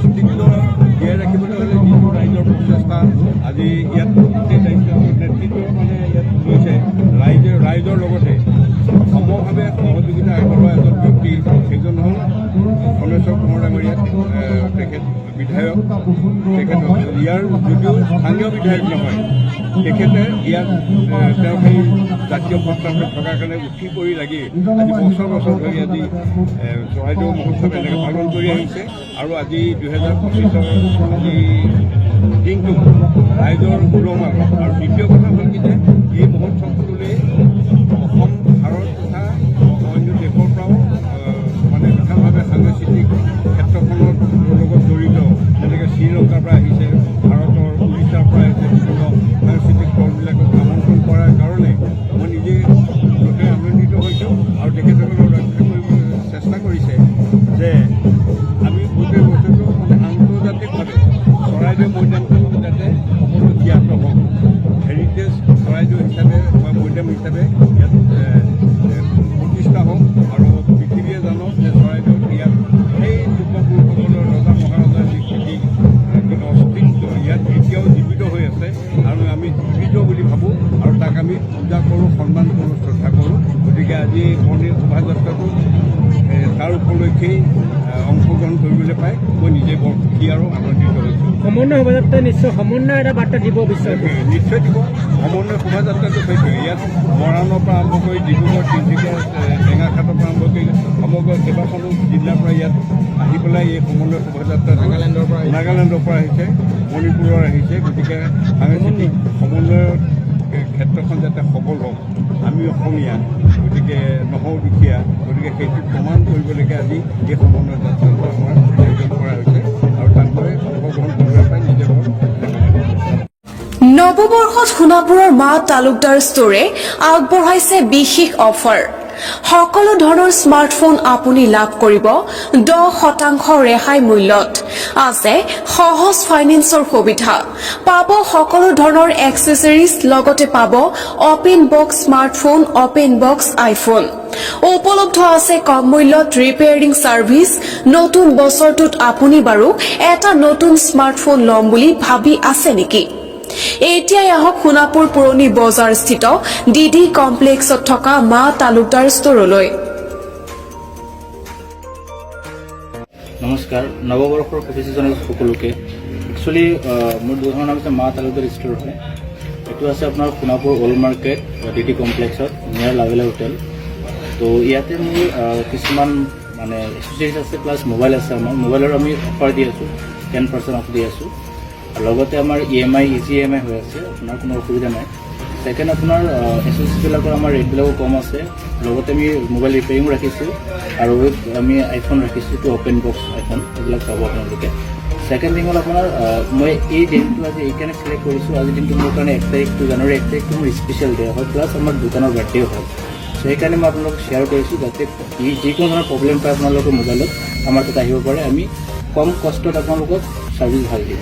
অস্তিত্ব জীয়াই ৰাখিবলৈ হ'লে যিটো ৰাইজৰ প্ৰচেষ্টা আজি ইয়াত গোটেই নেতৃত্ব মানে ইয়াত লৈছে ৰাইজৰ লগতে সমভাৱে সহযোগিতা আগবঢ়োৱা এজন ব্যক্তি সেইজন হ'ল ধনেশ্বৰ কোঁৱৰ ডাঙৰীয়া তেখেত বিধায়ক তেখেত ইয়াৰ যদিও স্থানীয় বিধায়ক নহয় তেখেতে ইয়াত তেওঁ সেই জাতীয় প্ৰস্তাৱত থকাৰ কাৰণে উঠি কৰি লাগি আজি বছৰ বছৰ ধৰি আজি চৰাইদেউ মহোৎসৱ এনেকৈ পালন কৰি আহিছে আৰু আজি 2025 আজি দিনটো ৰাইজৰ গৌৰৱমান আৰু দ্বিতীয় কথা হ'ল কি যে এই মহোৎসৱটোলৈ অসম ভাৰত তথা অন্য দেশৰ পৰাও মানে বিশালভাৱে সাংস্কৃতিক ক্ষেত্ৰখনৰ লগত জড়িত যেনেকৈ শ্ৰীলংকাৰ পৰা আহিছে ভাৰতৰ উৰিষ্যাৰ পৰা আহিছে বিভিন্ন সাংস্কৃতিক দলবিলাকক আমন্ত্ৰণ কৰাৰ কাৰণে মই নিজে গোটেই আনন্দিত হৈছোঁ আৰু তেখেতসকলক ৰক্ষা কৰিবলৈ চেষ্টা কৰিছে যে আমি গোটেই বস্তুটো মানে আন্তৰ্জাতিকভাৱে চৰাইদেউ মৈদামটো যাতে সকলো জ্ঞাত হওক হেৰিটেজ চৰাইদেউ হিচাপে বা মৈদাম হিচাপে ইয়াত প্ৰতিষ্ঠা হওক আৰু পৃথিৱীয়ে জানক যে চৰাইদেউত ইয়াত সেই যুৱপুৰুষসকলৰ ৰজা মহাৰজাৰ যি অস্তিত্ব ইয়াত এতিয়াও জীৱিত হৈ আছে আৰু আমি জীৱিত বুলি ভাবোঁ আৰু তাক আমি পূজা কৰোঁ সন্মান কৰোঁ শ্ৰদ্ধা কৰোঁ গতিকে আজি মন্দিৰ শোভাযাত্ৰাটো তাৰ উপলক্ষেই অংশগ্ৰহণ কৰিবলৈ পাই মই নিজে বৰ সুখী আৰু আনন্দিত হৈছোঁ। সমন্বয় শোভাযাত্ৰাই নিশ্চয় সমন্বয় এটা বাৰ্তা দিব বিচাৰে নিশ্চয় দিব সমন্বয় শোভাযাত্ৰাটো সেইটোৱে ইয়াত মৰাণৰ পৰা আৰম্ভ কৰি ডিব্ৰুগড় তিনিচুকীয়া টেঙাখাটৰ পৰা আৰম্ভ কৰি সমগ্ৰ কেইবাখনো জিলাৰ পৰা ইয়াত আহি পেলাই এই সমন্বয় শোভাযাত্ৰা নাগালেণ্ডৰ পৰা আহিছে মণিপুৰৰ আহিছে গতিকে সাংস্কৃতিক সমন্বয়ৰ ক্ষেত্ৰখন যাতে সবল হওক আমি অসমীয়া গতিকে নহওঁ দুখীয়া গতিকে সেইটো প্ৰমাণ কৰিবলৈকে আজি এই সমন্বয় যাত্ৰাটো আমাৰ আয়োজন কৰা হৈছে আৰু তাক মই অংশগ্ৰহণ কৰিবলৈ পাই নিজে বৰ নৱবৰ্ষত সোণাপুৰৰ মা তালুকদাৰ ষ্টৰে আগবঢ়াইছে বিশেষ অফাৰ সকলো ধৰণৰ স্মাৰ্টফোন আপুনি লাভ কৰিব 10% ৰেহাই মূল্যত আছে সহজ ফাইনেন্সৰ সুবিধা পাব সকলো ধৰণৰ এক্সেসৰিজ লগতে পাব open box smartphone open box iPhone উপলব্ধ আছে কম মূল্যত ৰিপেয়াৰিং সাৰ্ভিস নতুন বছৰটোত আপুনি বাৰু এটা নতুন স্মাৰ্টফোন লম বুলি ভাবি আছে নেকি এতিয়াই আহক সোণাপুৰ পুৰণি বজাৰ স্থিত ডিডি কমপ্লেক্সত থকা মা তালুকদাৰ ষ্টৰলৈ নমস্কাৰ নৱবৰ্ষৰ শুভেচ্ছা জনাইছোঁ সকলোকে একচুৱেলি মোৰ দোকানৰ নাম হৈছে মা তালুকদাৰ ষ্টৰ হয় এইটো আছে আপোনাৰ সোণাপুৰ অল্ড মাৰ্কেট ডিডি কমপ্লেক্সত নিয়াৰ লাভেলা হোটেল তো ইয়াতে মোৰ কিছুমান মানে এচেসৰিজ আছে প্লাছ মোবাইল আছে আমাৰ মোবাইলৰ আমি অফাৰ দি আছোঁ 10% অফ দি আছোঁ লগতে আমাৰ EMI ইজি EMI হৈ আছে আপোনাৰ কোনো অসুবিধা নাই সেকেন্ড আপোনাৰ এচেসৰিজবিলাকৰ আমাৰ ৰেটবিলাকো কম আছে লগতে আমি মোবাইল ৰিপেয়াৰিঙো ৰাখিছোঁ আৰু আমি আইফোন ৰাখিছোঁ টু অপেন বক্স আইফোন এইবিলাক পাব আপোনালোকে সেকেন্ড থিং হ'ল আপোনাৰ মই এই দিনটো আজি এইকাৰণে চিলেক্ট কৰিছোঁ আজি দিনটো মোৰ কাৰণে 1 তাৰিখটো জানুৱাৰী 1 তাৰিখটো মোৰ স্পেচিয়েল ডে হয় প্লাছ আমাৰ দোকানৰ বাৰ্থডেও হয় সেইকাৰণে মই আপোনালোকক শ্বেয়াৰ কৰিছোঁ যাতে যিকোনো ধৰণৰ প্ৰব্লেম পায় আপোনালোকৰ মোবাইলত আমাৰ তাত আহিব পাৰে আমি কম কষ্টত আপোনালোকক ছাৰ্ভিচ ভাল দিম